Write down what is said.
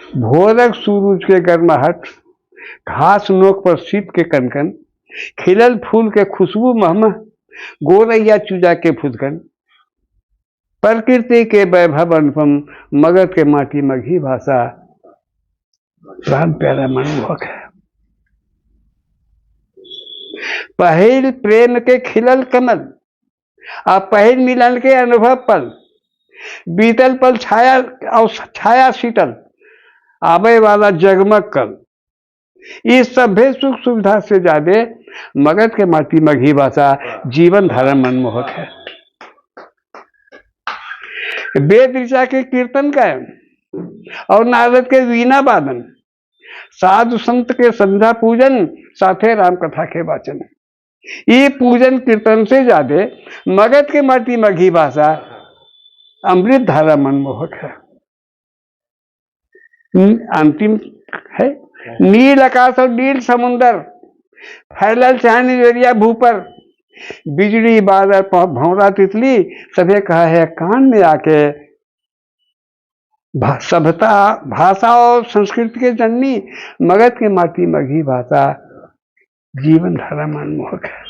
भोरक सूरज के गर्माहट, घास नोक पर शीत के कनकन, खिलल फूल के खुशबू महमह, गोरैया चूजा के फुदकन, प्रकृति के वैभव अनुपम, मगध के माटी मघी भाषा, राम प्यारा मनमोहक है। पहिल प्रेम के खिलल कमल, आ पहिल मिलन के अनुभव पल, बीतल पल छाया और छाया शीतल, आवे वाला जगमग कल। इस सभ्य सुख सुविधा से ज्यादा मगध के माटी मघी भाषा, जीवन धारा मनमोहक है। वेद ऋचा के कीर्तन गायन और नारद के वीणा वादन, साधु संत के संध्या पूजन, साथे राम कथा के वाचन। ये पूजन कीर्तन से ज्यादा मगध के माटी मघी भाषा, अमृत धारा मनमोहक है। अंतिम है, नील आकाश और नील समुंदर, फैलल चांदी जरिया भू पर, बिजली बादल भौरा तितली, सभी कहा है कान में आके। सभ्यता भाषा और संस्कृति के जननी, मगध के माटी मघी भाषा, जीवन धारा मनमोहक है।